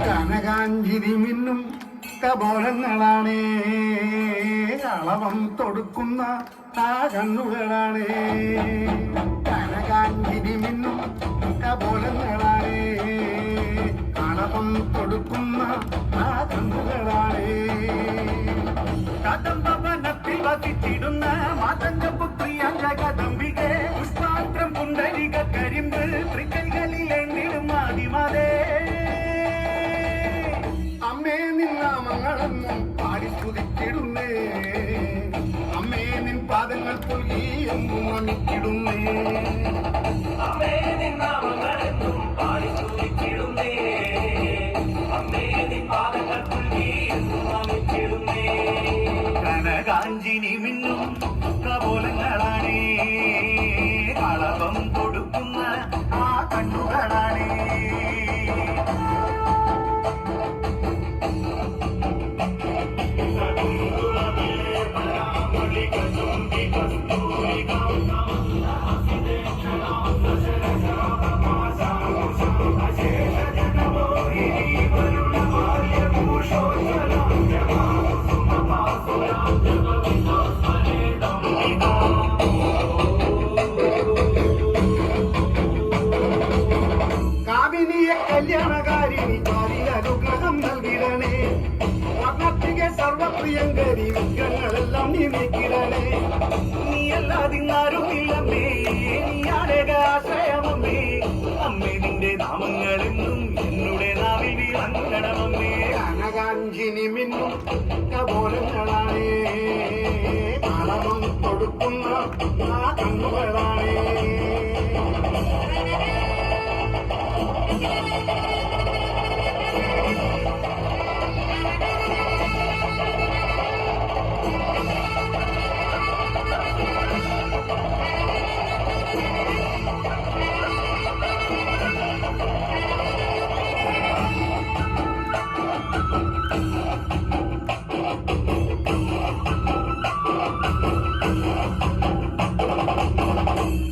കനകാഞ്ചിരി മിന്നും കപോലങ്ങളാണേ, കളവം തൊടുക്കുന്ന ആ കണ്ണുകളാണേ. കനകാഞ്ചിരി മിന്നും കപോലങ്ങളാണേ, കളവം തൊടുക്കുന്ന ആ കണ്ണുകളാണേ. കദംബവനത്തിൽ വസിച്ചിടുന്ന മാതംഗപുത്രിയായ കദംബികെ, പുഷ്പാത്രം പുണ്ടരിക കരിമ്പ് തൃക്കൈകളിൽ എണ്ണിടും ആദിമാതേ. അമ്മേ നിന്നാമങ്ങളെന്നും പാടി സ്തുതിച്ചിടുന്നേ, അമ്മേ നിൻ പാദങ്ങൾ പുൽകി എന്നും നമിച്ചിടുന്നേ. അമ്മേ നിന്നാമങ്ങളെന്നും പാടി സ്തുതിച്ചിടുന്നേ, അമ്മേ നിൻ പാദങ്ങൾ പുൽകി എന്നും നമിച്ചിടുന്നേ. കനകാഞ്ചിനി മിന്നും കപോലങ്ങളാണേ, കളവം കൊടുക്കുന്ന ആ കണ്ണുകളാണേ. കല്യാണകാരിണി പാലിൽ അനുഗ്രഹം നൽകിടണേ, വർണ്ണത്തിക സർവപ്രിയങ്കരി വിഗ്രഹങ്ങളെല്ലാം നീ നീക്കിടണേ. നീയല്ലാതിന്നാരുമില്ലമ്മേ, നീയാണേക ആശ്രയമമ്മേ. അമ്മേ നിന്റെ നാമങ്ങളെന്നും എന്നുടെ നാവിൽ വിളങ്ങണമമ്മേ. കനകാഞ്ചിനി മിന്നും കപോലങ്ങളാണേ, കളവം കൊടുക്കുന്ന ആ കണ്ണുകളാണേ.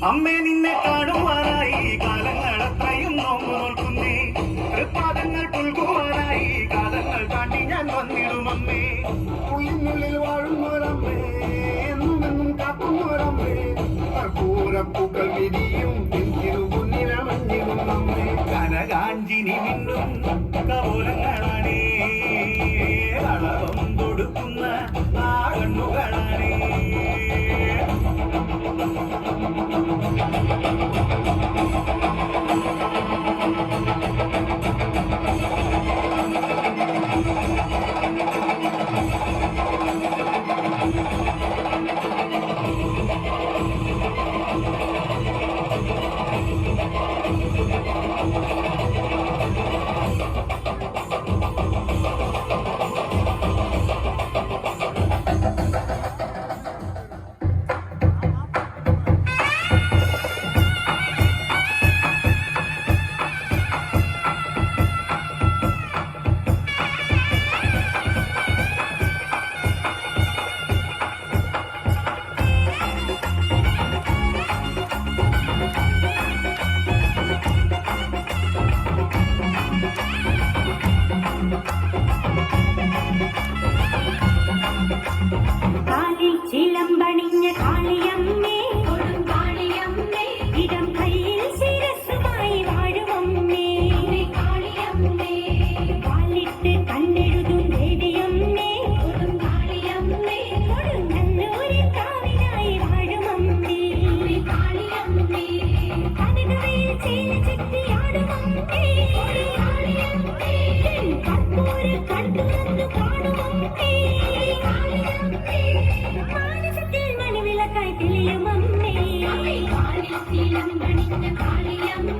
അമ്മേ നിന്നെ കാണുവാനായി കാലങ്ങളത്രയും നോമ്പു നോൽക്കുന്നേ, തൃപ്പാദങ്ങൾ പുൽകുവാനായി കാലങ്ങൾ താണ്ടി ഞാൻ വന്നിടുമമ്മേ. ഉള്ളിനുള്ളിൽ വാഴുന്നോരമ്മേ, എന്നുമെന്നും കാക്കുന്നോരമ്മേ, കർപ്പൂരപ്പൂക്കൾ വിരിയും തിരുമുന്നിലമഞ്ഞിടുന്നമ്മേ. കനകാഞ്ചിനി മിന്നും കപോലങ്ങളാണേ, കളവം കൊടുക്കുന്ന ആ കണ്ണുകളാണേ. കാലിയം